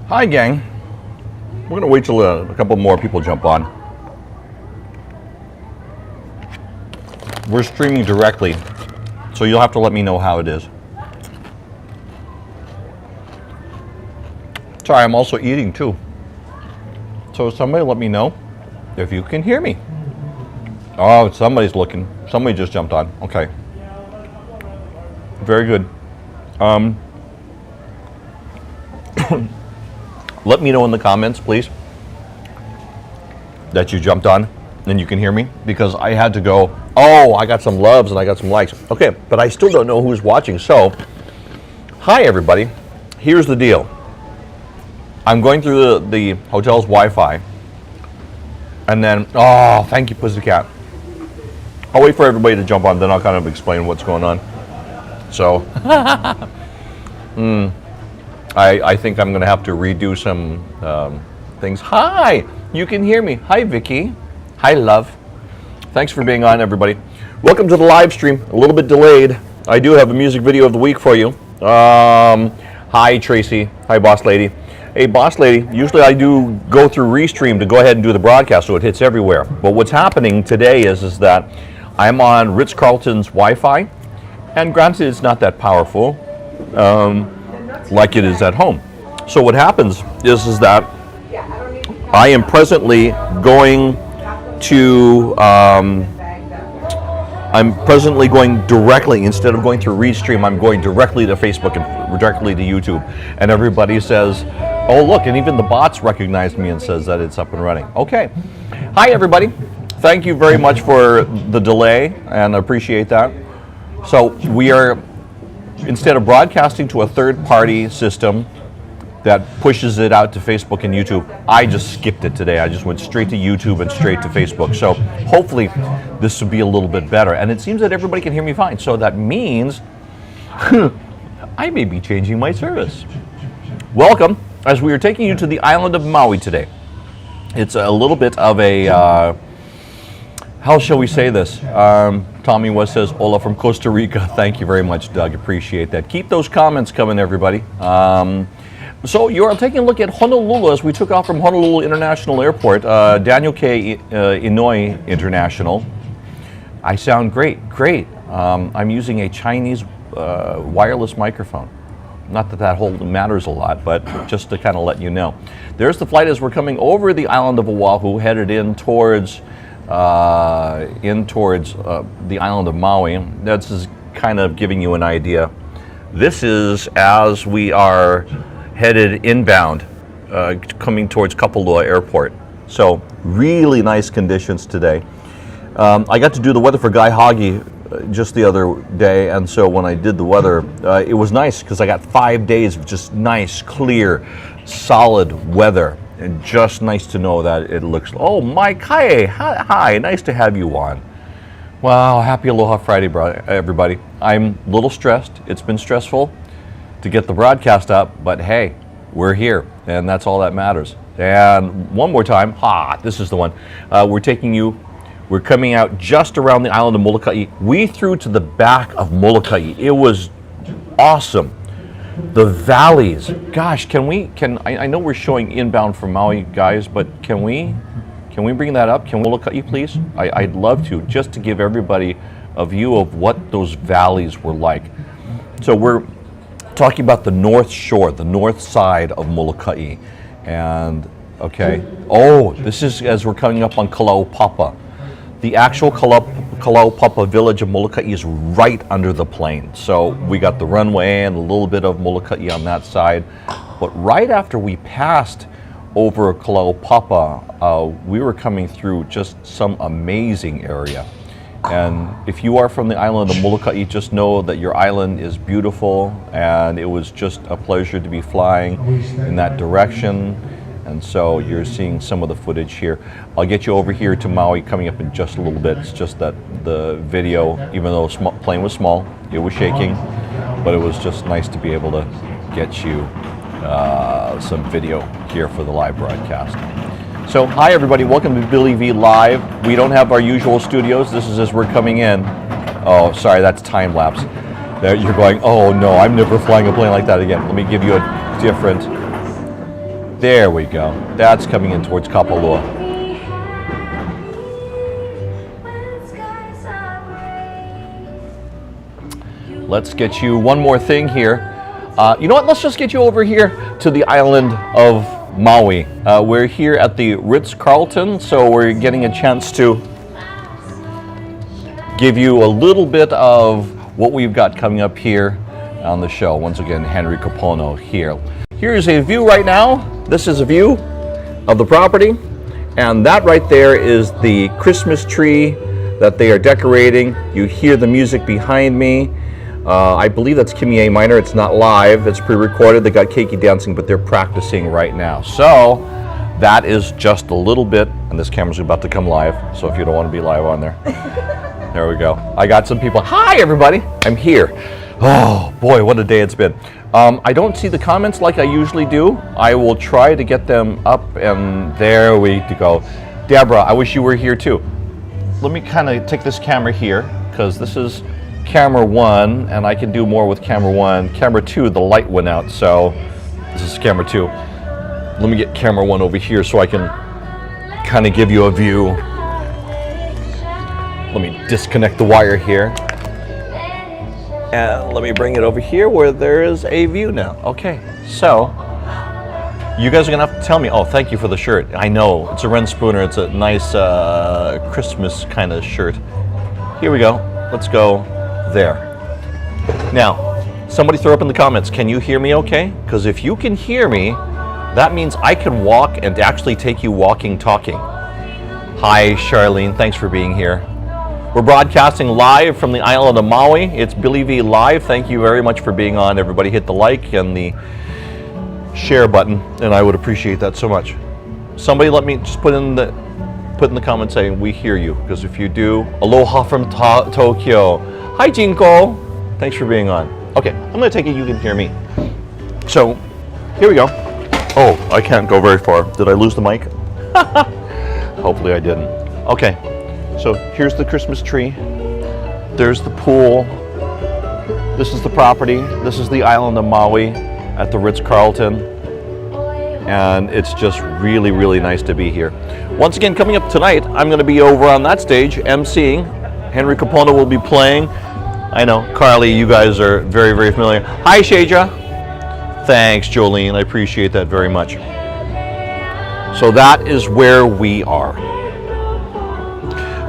Hi, gang. We're going to wait till a couple more people jump on. We're streaming directly, so you'll have to let me know how it is. Sorry, I'm also eating too. So somebody let me know if you can hear me. Oh, somebody's looking. Somebody just jumped on. Okay. Very good. Let me know in the comments, please, that you jumped on and you can hear me, because I had to go, oh, I got some loves and I got some likes. Okay, but I still don't know who's watching. So, hi everybody. Here's the deal. I'm going through the hotel's Wi-Fi, and then, oh, thank you, Pussycat. I'll wait for everybody to jump on, then I'll kind of explain what's going on. So, I think I'm going to have to redo some things. Hi, you can hear me. Hi, Vicky. Hi, love. Thanks for being on, everybody. Welcome to the live stream. A little bit delayed. I do have a music video of the week for you. Hi, Tracy. Hi, Boss Lady. Hey, Boss Lady, usually I do go through Restream to go ahead and do the broadcast so it hits everywhere. But what's happening today is that I'm on Ritz-Carlton's Wi-Fi, and granted it's not that powerful like it is at home. So what happens is that I am presently going to directly, instead of going through Restream, I'm going directly to Facebook and directly to YouTube. And everybody says, oh look, and even the bots recognized me and says that it's up and running. Okay. Hi everybody. Thank you very much for the delay, and I appreciate that. So we are, instead of broadcasting to a third-party system that pushes it out to Facebook and YouTube, I just skipped it today. I just went straight to YouTube and straight to Facebook. So hopefully this will be a little bit better. And it seems that everybody can hear me fine. So that means I may be changing my service. Welcome, as we are taking you to the island of Maui today. It's a little bit of a, how shall we say this? Tommy West says, hola from Costa Rica. Thank you very much, Doug. Appreciate that. Keep those comments coming, everybody. So you are taking a look at Honolulu as we took off from Honolulu International Airport, Daniel K. Inouye International. I sound great, great. I'm using a Chinese wireless microphone. Not that that whole matters a lot, but just to kind of let you know. There's the flight as we're coming over the island of Oahu, headed in towards the island of Maui. That's just kind of giving you an idea. This is as we are headed inbound, coming towards Kapalua Airport. So really nice conditions today. I got to do the weather for Guy Hoggy just the other day, and so when I did the weather, it was nice because I got 5 days of just nice, clear, solid weather. And just nice to know that it looks, oh, Mike, hi, nice to have you on. Wow, happy Aloha Friday, everybody. I'm a little stressed. It's been stressful to get the broadcast up, but hey, we're here, and that's all that matters. And one more time, this is the one. We're coming out just around the island of Molokai. We threw to the back of Molokai. It was awesome. The valleys, gosh, I know we're showing inbound from Maui, guys, but can we bring that up? Can we look at you, please? I'd love to, just to give everybody a view of what those valleys were like. So we're talking about the north shore, the north side of Molokai. And, okay, oh, this is as we're coming up on Kalaupapa. The actual Kalaupapa village of Molokai is right under the plane. So we got the runway and a little bit of Molokai on that side. But right after we passed over Kalaupapa, we were coming through just some amazing area. And if you are from the island of Molokai, just know that your island is beautiful, and it was just a pleasure to be flying in that direction. And so you're seeing some of the footage here. I'll get you over here to Maui coming up in just a little bit. It's just that the video, even though the plane was small, it was shaking, but it was just nice to be able to get you some video here for the live broadcast. So hi everybody, welcome to Billy V Live. We don't have our usual studios. This is as we're coming in. Oh, sorry, that's time lapse. There you're going, oh no, I'm never flying a plane like that again. Let me give you a different. There we go. That's coming in towards Kapalua. Let's get you one more thing here. You know what? Let's just get you over here to the island of Maui. We're here at the Ritz-Carlton, so we're getting a chance to give you a little bit of what we've got coming up here on the show. Once again, Henry Kapono here. Here's a view right now. This is a view of the property, and that right there is the Christmas tree that they are decorating. You hear the music behind me. I believe that's Kimi A. Minor. It's not live, it's pre-recorded. They got Keiki dancing, but they're practicing right now. So that is just a little bit, and this camera's about to come live, so if you don't want to be live on there. There we go. I got some people. Hi everybody, I'm here. Oh boy, what a day it's been. I don't see the comments like I usually do. I will try to get them up, and there we go. Deborah, I wish you were here too. Let me kind of take this camera here, because this is camera 1, and I can do more with camera 1. Camera 2, the light went out, so this is camera 2. Let me get camera 1 over here so I can kind of give you a view. Let me disconnect the wire here. And let me bring it over here where there is a view now. Okay, so you guys are gonna have to tell me. Oh, thank you for the shirt. I know, it's a Ren Spooner. It's a nice Christmas kind of shirt. Here we go. Let's go there. Now, somebody throw up in the comments, can you hear me okay? Because if you can hear me, that means I can walk and actually take you walking, talking. Hi, Charlene, thanks for being here. We're broadcasting live from the island of Maui. It's Billy V Live. Thank you very much for being on. Everybody hit the like and the share button, and I would appreciate that so much. Somebody let me just put in the comments saying we hear you, because if you do, aloha from Tokyo. Hi Jinko, thanks for being on. Okay, I'm gonna take it you can hear me. So, here we go. Oh, I can't go very far. Did I lose the mic? Hopefully I didn't. Okay, so here's the Christmas tree. There's the pool. This is the property. This is the island of Maui at the Ritz-Carlton. And it's just really, really nice to be here. Once again, coming up tonight, I'm gonna be over on that stage, emceeing. Henry Kapono will be playing. I know, Carly, you guys are very, very familiar. Hi, Shaja. Thanks, Jolene. I appreciate that very much. So that is where we are.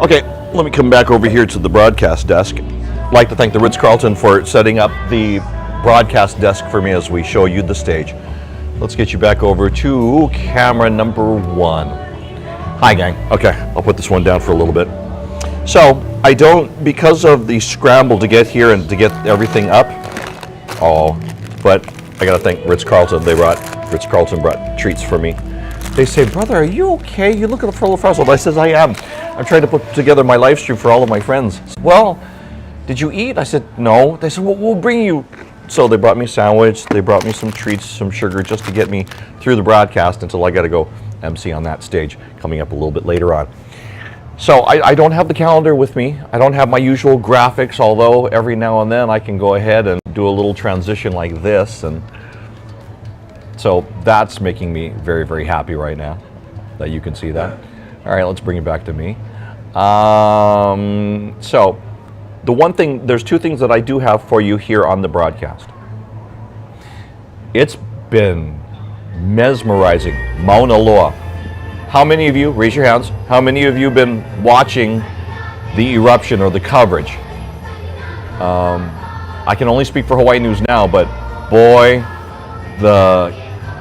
Okay, let me come back over here to the broadcast desk. I'd like to thank the Ritz-Carlton for setting up the broadcast desk for me as we show you the stage. Let's get you back over to camera number 1. Hi, gang. Okay, I'll put this one down for a little bit. So, I don't, because of the scramble to get here and to get everything up, but I gotta thank Ritz-Carlton. Ritz-Carlton brought treats for me. They say, brother, are you okay? You look a little frazzled. I says, I am. I'm trying to put together my live stream for all of my friends. Well, did you eat? I said, no. They said, well, we'll bring you. So they brought me a sandwich. They brought me some treats, some sugar, just to get me through the broadcast until I gotta go MC on that stage, coming up a little bit later on. So I don't have the calendar with me. I don't have my usual graphics, although every now and then I can go ahead and do a little transition like this. And so that's making me very, very happy right now that you can see that. All right, let's bring it back to me. So the one thing, there's 2 things that I do have for you here on the broadcast. It's been mesmerizing. Mauna Loa. How many of you, raise your hands, how many of you have been watching the eruption or the coverage? I can only speak for Hawaii News Now, but boy, the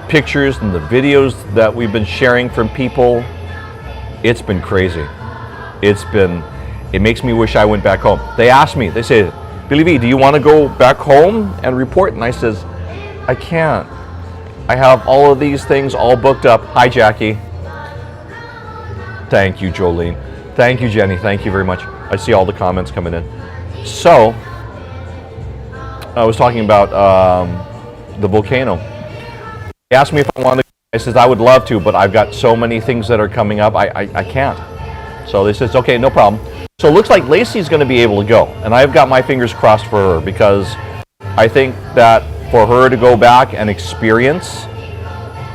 pictures and the videos that we've been sharing from people, it's been crazy. It makes me wish I went back home. They asked me, they say, Billy V, do you want to go back home and report? And I says, I can't. I have all of these things all booked up. Hi, Jackie. Thank you, Jolene. Thank you, Jenny. Thank you very much. I see all the comments coming in. So, I was talking about the volcano. They asked me if I wanted to. I said, I would love to, but I've got so many things that are coming up, I can't. So they said, okay, no problem. So it looks like Lacey's going to be able to go. And I've got my fingers crossed for her, because I think that for her to go back and experience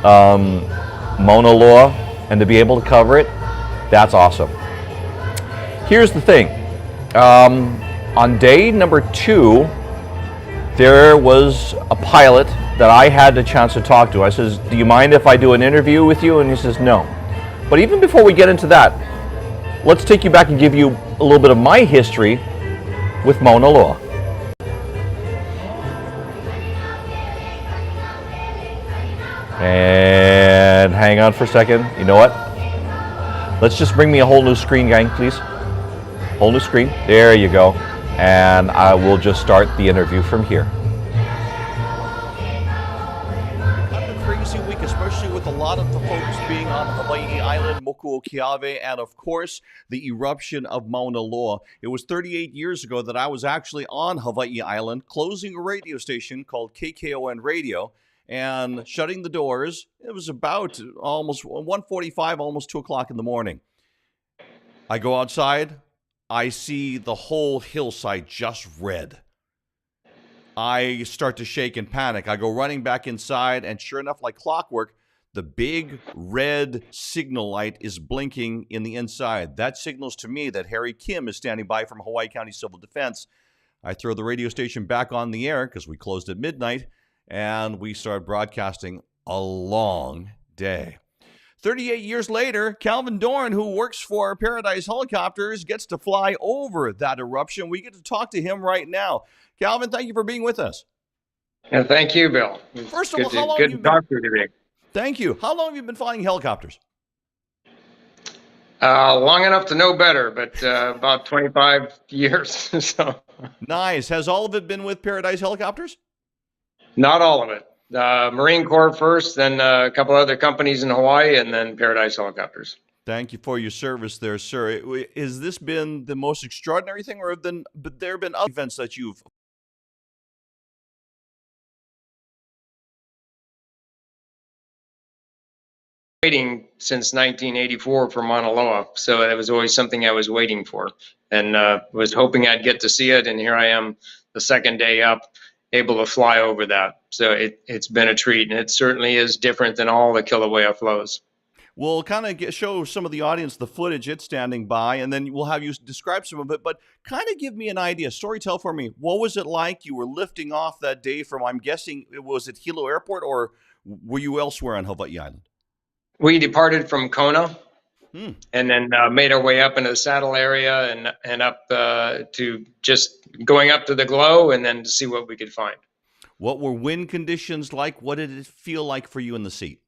Mauna Loa, and to be able to cover it, that's awesome. Here's the thing. On day number 2, there was a pilot that I had the chance to talk to. I says, do you mind if I do an interview with you? And he says, no. But even before we get into that, let's take you back and give you a little bit of my history with Mauna Loa. And hang on for a second. You know what? Let's just bring me a whole new screen, gang, please. Whole new screen. There you go. And I will just start the interview from here. Kind of a crazy week, especially with a lot of the folks being on Hawaii Island, Mokuokeawe, and of course, the eruption of Mauna Loa. It was 38 years ago that I was actually on Hawaii Island, closing a radio station called KKON Radio, and shutting the doors. It was about almost 1:45, almost 2 o'clock in the morning. I go outside. I see the whole hillside just red. I start to shake and panic. I go running back inside, and sure enough, like clockwork, the big red signal light is blinking in the inside. That signals to me that Harry Kim is standing by from Hawaii County Civil Defense. I throw the radio station back on the air because we closed at midnight, and we start broadcasting a long day. 38 years later, Calvin Dorn, who works for Paradise Helicopters, gets to fly over that eruption. We get to talk to him right now. Calvin, thank you for being with us. Yeah, thank you, Bill. First of all, how long good have you to been? talk to you today. Thank you. How long have you been flying helicopters? Long enough to know better, but about 25 years. So Nice. Has all of it been with Paradise Helicopters? not all of it. Marine Corps first, then a couple other companies in Hawaii, and then Paradise Helicopters. Thank you for your service there, sir. Has this been the most extraordinary thing, or have there been other events that you've... Waiting since 1984 for Mauna Loa, so it was always something I was waiting for, and was hoping I'd get to see it. And here I am, the second day up, able to fly over that. So it's been a treat, and it certainly is different than all the Kilauea flows. We'll kind of show some of the audience the footage it's standing by, and then we'll have you describe some of it. But kind of give me an idea, storytell for me. What was it like? You were lifting off that day from, I'm guessing, was it Hilo Airport, or were you elsewhere on Hawaii Island? We departed from Kona, and then made our way up into the saddle area and up to just going up to the glow, and then to see what we could find. What were wind conditions like? What did it feel like for you in the seat?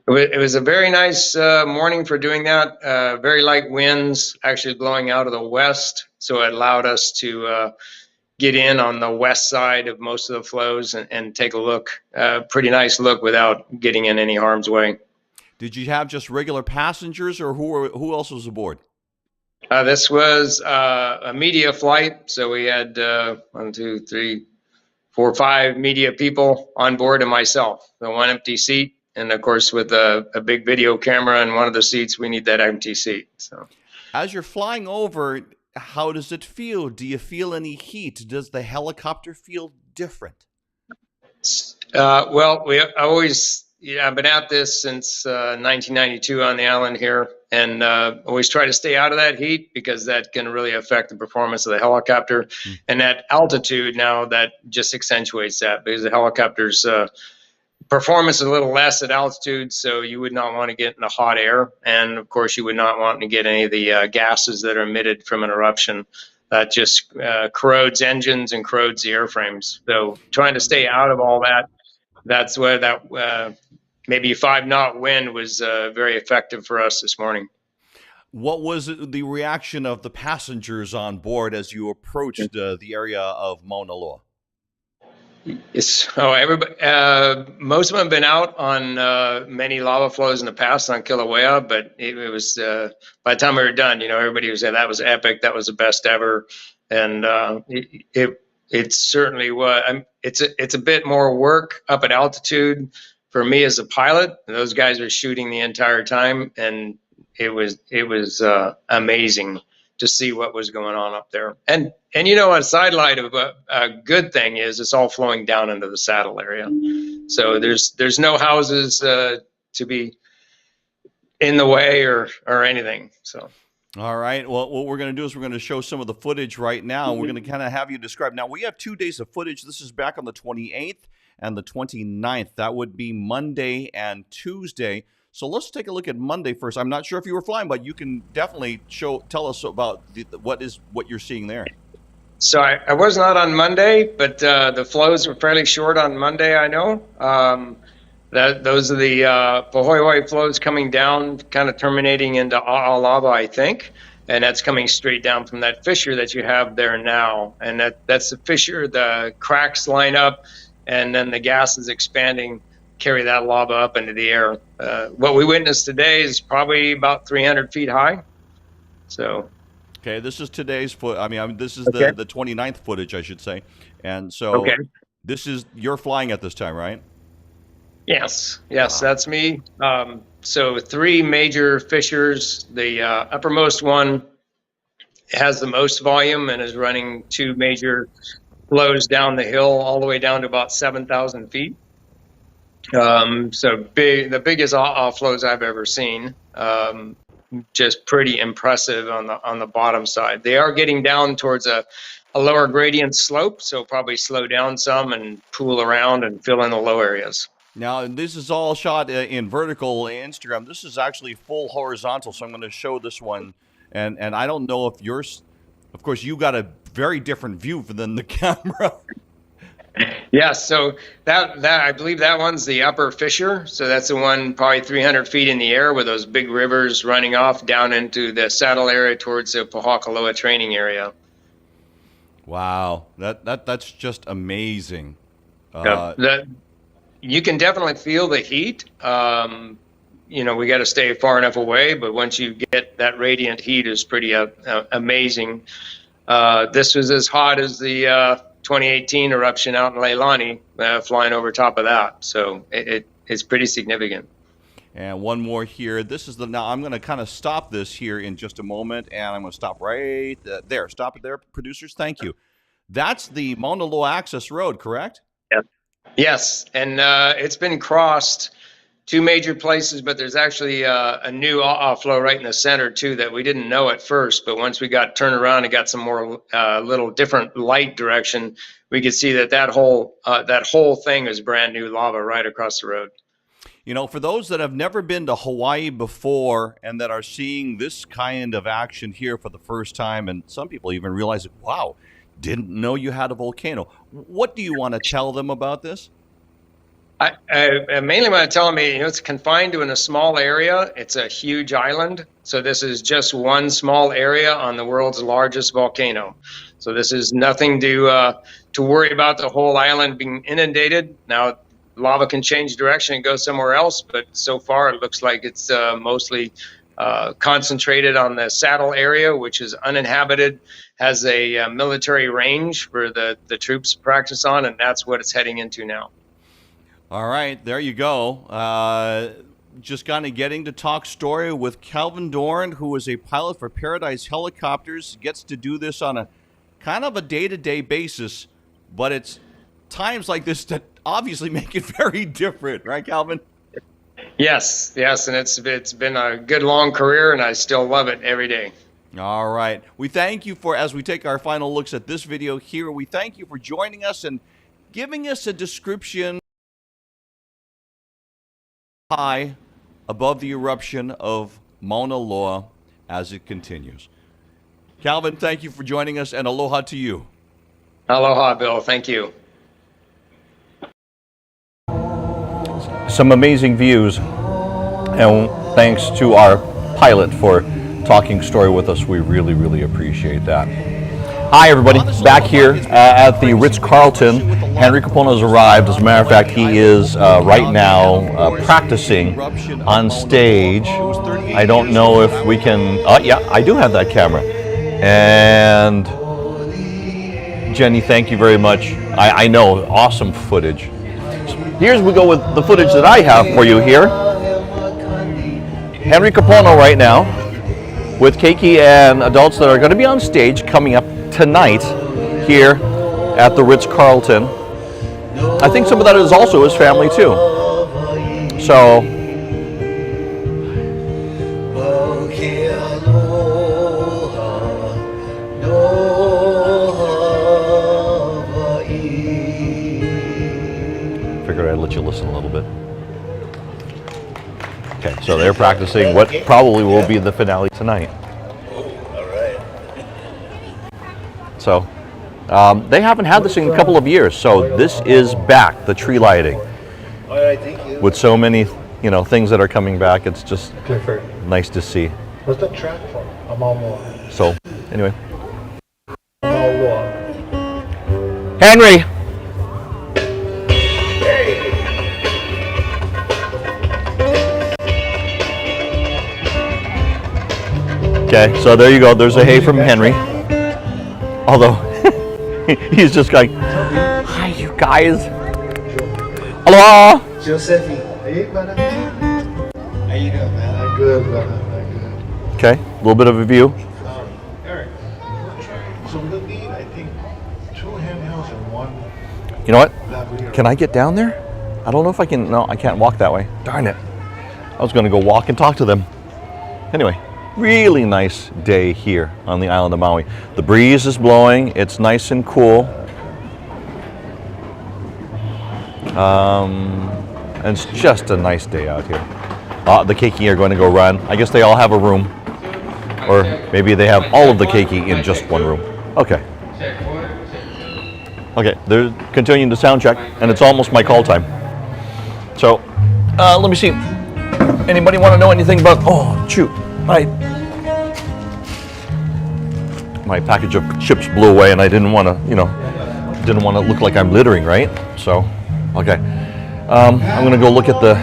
It was a very nice morning for doing that. Very light winds actually blowing out of the west, so it allowed us to get in on the west side of most of the flows and take a look, pretty nice look without getting in any harm's way. Did you have just regular passengers, or who else was aboard? This was a media flight, so we had 1, 2, 3, 4, 5 media people on board, and myself, the one empty seat. And of course, with a big video camera in one of the seats, we need that empty seat. So, as you're flying over, how does it feel? Do you feel any heat? Does the helicopter feel different? Well, I've been at this since 1992 on the island here, and always try to stay out of that heat because that can really affect the performance of the helicopter. And at altitude now, that just accentuates that, because the helicopter's performance is a little less at altitude, so you would not want to get in the hot air, and of course you would not want to get any of the gases that are emitted from an eruption. That just corrodes engines and corrodes the airframes. So trying to stay out of all that, that's where that maybe 5-knot wind was very effective for us this morning. What was the reaction of the passengers on board as you approached the area of Mauna Loa? So everybody, most of them have been out on many lava flows in the past on Kilauea, but it was by the time we were done, everybody was saying that was epic, that was the best ever, and it certainly was. It's a bit more work up at altitude for me as a pilot. Those guys were shooting the entire time, and it was amazing to see what was going on up there. And you know, a sidelight of a good thing is it's all flowing down into the saddle area. So there's no houses to be in the way or anything. So. All right. Well, what we're going to do is we're going to show some of the footage right now. We're going to kind of have you describe. Now, we have 2 days of footage. This is back on the 28th and the 29th. That would be Monday and Tuesday. So let's take a look at Monday first. I'm not sure if you were flying, but you can definitely tell us about what you're seeing there. So I was not on Monday, but the flows were fairly short on Monday, I know. Those are the Pahoehoe flows coming down, kind of terminating into A'a lava, I think. And that's coming straight down from that fissure that you have there now. And that's the fissure, the cracks line up, and then the gas is expanding, carry that lava up into the air. What we witnessed today is probably about 300 feet high. So. Okay, this is today's this is Okay. the 29th footage, I should say. And so Okay. you're flying at this time, right? Yes, that's me. So 3 major fissures. The uppermost one has the most volume and is running 2 major flows down the hill all the way down to about 7,000 feet. So the biggest flows I've ever seen. Just pretty impressive on the bottom side. They are getting down towards a lower gradient slope, so probably slow down some and pool around and fill in the low areas. Now, this is all shot in vertical Instagram. This is actually full horizontal, so I'm going to show this one. And I don't know if yours, of course, you got a very different view than the camera. Yes, so that I believe that one's the upper fissure. So that's the one probably 300 feet in the air with those big rivers running off down into the saddle area towards the Pohakuloa training area. Wow, that's just amazing. You can definitely feel the heat. You know, we got to stay far enough away, but once you get that radiant heat, is pretty amazing. This was as hot as the 2018 eruption out in Leilani, flying over top of that. So it's pretty significant. And one more here. This is now I'm going to kind of stop this here in just a moment, and I'm going to stop right there. Stop it there, producers. Thank you. That's the Mauna Loa access road, correct? Yes, and it's been crossed 2 major places, but there's actually a new flow right in the center too that we didn't know at first. But once we got turned around and got some more little different light direction, we could see that whole thing is brand new lava right across the road. You know, for those that have never been to Hawaii before and that are seeing this kind of action here for the first time, and some people even realize, wow, didn't know you had a volcano. What do you want to tell them about this? I mainly want to tell them, it's confined to in a small area. It's a huge island. So this is just one small area on the world's largest volcano. So this is nothing to worry about the whole island being inundated. Now, lava can change direction and go somewhere else, but so far it looks like it's mostly concentrated on the saddle area, which is uninhabited, has a military range where the troops practice on, and that's what it's heading into now. All right, there you go. Just kind of getting to talk story with Calvin Dorn, who is a pilot for Paradise Helicopters, gets to do this on a kind of a day-to-day basis, but it's times like this that obviously make it very different, right, Calvin? Yes, and it's been a good long career, and I still love it every day. All right. We thank you for, as we take our final looks at this video here, we thank you for joining us and giving us a description high above the eruption of Mauna Loa as it continues. Calvin, thank you for joining us, and aloha to you. Aloha, Bill. Thank you. Some amazing views, and thanks to our pilot for talking story with us. We really, really appreciate that. Hi, everybody. Back here at the Ritz-Carlton. Henry Kapono has arrived. As a matter of fact, he is right now practicing on stage. I don't know if we can... yeah, I do have that camera. And Jenny, thank you very much. I know, awesome footage. Here's we go with the footage that I have for you here. Henry Kapono right now with Keiki and adults that are going to be on stage coming up tonight here at the Ritz-Carlton. I think some of that is also his family too. So figured I'd let you listen a little bit. Okay, so they're practicing what probably will be the finale tonight. So they haven't had this in a couple of years, so this is back, the tree lighting. All right, thank you. With so many, things that are coming back, it's just Clifford. nice to see. What's the track for? Amalmoa. So, anyway. Amalmoa. Henry! Okay, so there you go. There's a hey from Henry. Although, he's just going, hi, you guys. Hello. Josephine. Hey, brother. How you doing, man? I'm good, brother. I'm good. Okay, a little bit of a view. Eric, so we'll need, I think, 2 handhelds and 1 You know what? lavalier. Can I get down there? I don't know if I can. No, I can't walk that way. Darn it. I was going to go walk and talk to them. Anyway, really nice day here on the island of Maui. The breeze is blowing. It's nice and cool. And it's just a nice day out here. The keiki are going to go run. I guess they all have a room. Or maybe they have all of the keiki in just one room. Okay. Okay, they're continuing to sound check, and it's almost my call time. So, let me see. Anybody want to know anything about? Oh, shoot! My package of chips blew away, and I didn't want to, didn't want to look like I'm littering, right? So, okay. I'm gonna go look at the.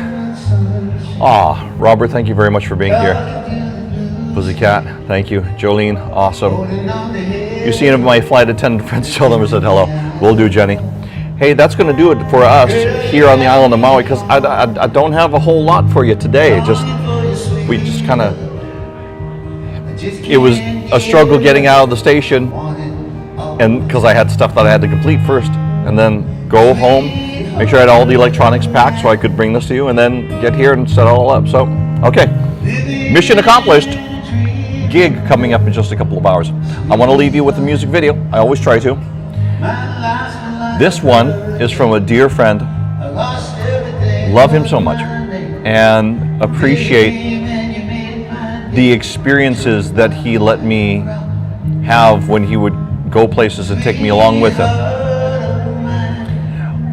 Robert, thank you very much for being here. Pussycat, thank you. Jolene, awesome. You see any of my flight attendant friends? Tell them I said hello. Will do, Jenny. Hey, that's going to do it for us here on the island of Maui, because I don't have a whole lot for you today. We just kind of, it was a struggle getting out of the station, and because I had stuff that I had to complete first, and then go home, make sure I had all the electronics packed so I could bring this to you, and then get here and set it all up. So, okay, mission accomplished. Gig coming up in just a couple of hours. I want to leave you with a music video. I always try to. This one is from a dear friend. Love him so much and appreciate the experiences that he let me have when he would go places and take me along with him.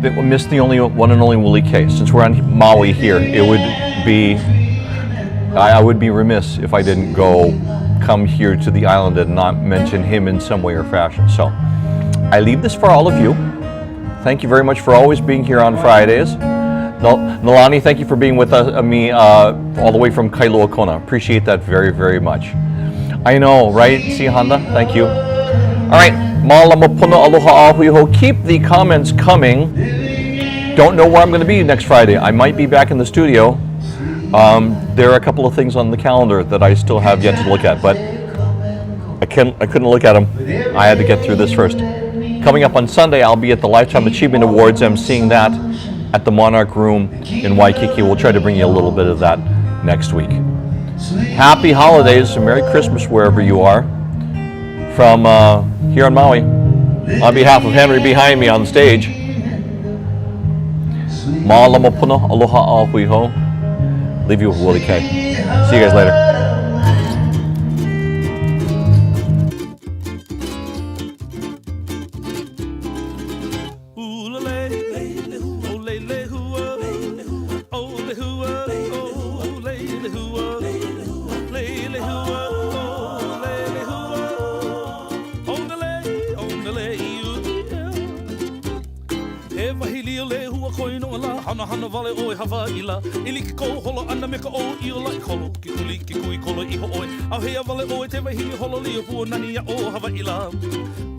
That would miss the only one and only Willie K. Since we're on Maui here, it would be, I would be remiss if I didn't come here to the island and not mention him in some way or fashion. So I leave this for all of you. Thank you very much for always being here on Fridays. Nalani, thank you for being with me all the way from Kailua Kona. Appreciate that very, very much. I know, right? See, Honda? Thank you. All right. Malama pono aloha ahui ho. Keep the comments coming. Don't know where I'm going to be next Friday. I might be back in the studio. There are a couple of things on the calendar that I still have yet to look at, but I couldn't look at them. I had to get through this first. Coming up on Sunday, I'll be at the Lifetime Achievement Awards. I'm seeing that at the Monarch Room in Waikiki. We'll try to bring you a little bit of that next week. Happy holidays and Merry Christmas wherever you are. From here on Maui, on behalf of Henry behind me on stage. Ma'alama puna, aloha ahui ho. Leave you with Willie K. See you guys later. Hana vale oi Hawaii Iliki ko holo ana me ka o i o lai kolo Ki kuli ki kui kolo iho oi Au hea vale oi te wahini holo li o pua nani a o Hawaii la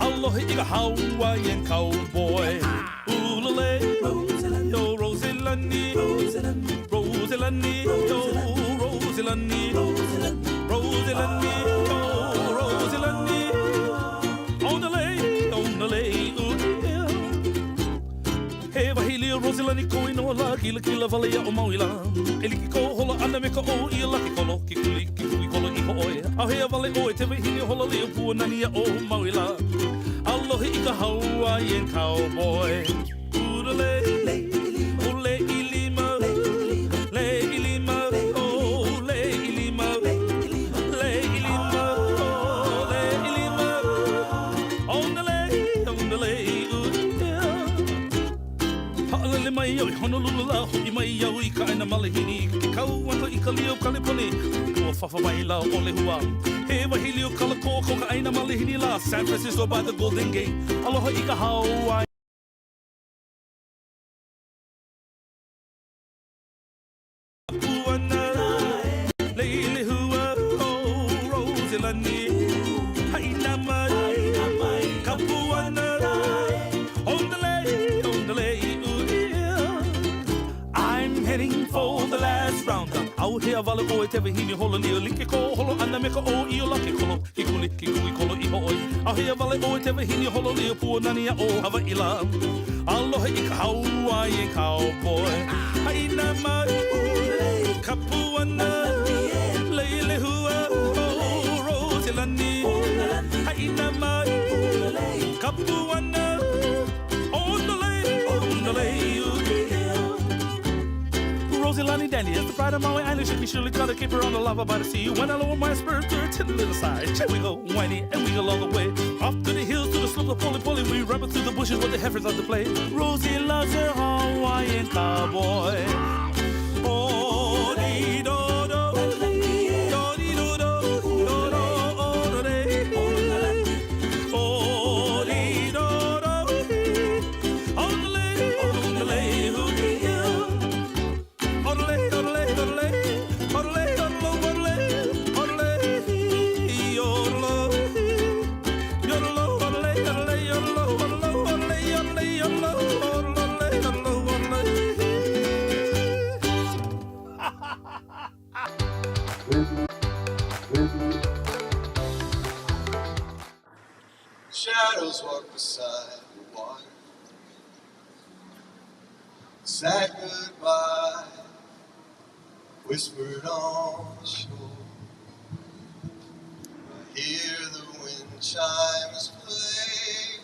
Aloha i ka Hawaiian cowboy Ulale Yo Rosilani Rosilani Yo Rosilani Rosilani ia Rosilani ko ino la kila kila vale ia o Mauila. Eliki ko hola ana me ka o ia laki kolo ki kui kolo iho oe. Au hea vale oe te wehini hola leo pua nani ia o Mauila. Aloha i ka Hawaiian cowboy. Urale, o le ilima, le ilima, o le ilima, le ilima, o le ilima. Ondale, Ha'alele mai au i Honolulu la ho'i mai au i ka aina malahini Ke kau anta i ka leo Kaliponi Kua whafa mai la o le hua He wahili o Kalako ko ka aina malahini la San Francisco by the Golden Gate Aloha i ka Hawaii Puana Leile hua o Rosilani Haina mai Kapuana I'm heading for the last round. Au hea vale oe te wahini holo leo like ko holo ana me ka o i o laki kolo ki kui kolo iho oi. Au hea vale oe te wahini holo leo pua nani a o Hawaii. Aloha i ka Hawaiian cowboy. Haina mai kapuana leile hua o Rosilani. Haina mai kapuana Rosilani Dandy is the pride of Maui Island. Should be surely gotta keep her on the lava by the sea. When I lower my spurs to her tender little side, check we go whiny and we go all the way. Off to the hills, to the slope of Poli. We run through the bushes with the heifers on the play. Rosie loves her Hawaiian cowboy. Oh, dee do do, do dee do do, do do oh do day. Oh, dee do do, on the lay, who dee do. Shadows walk beside the water, said goodbye, whispered on the shore. I hear the wind chimes play,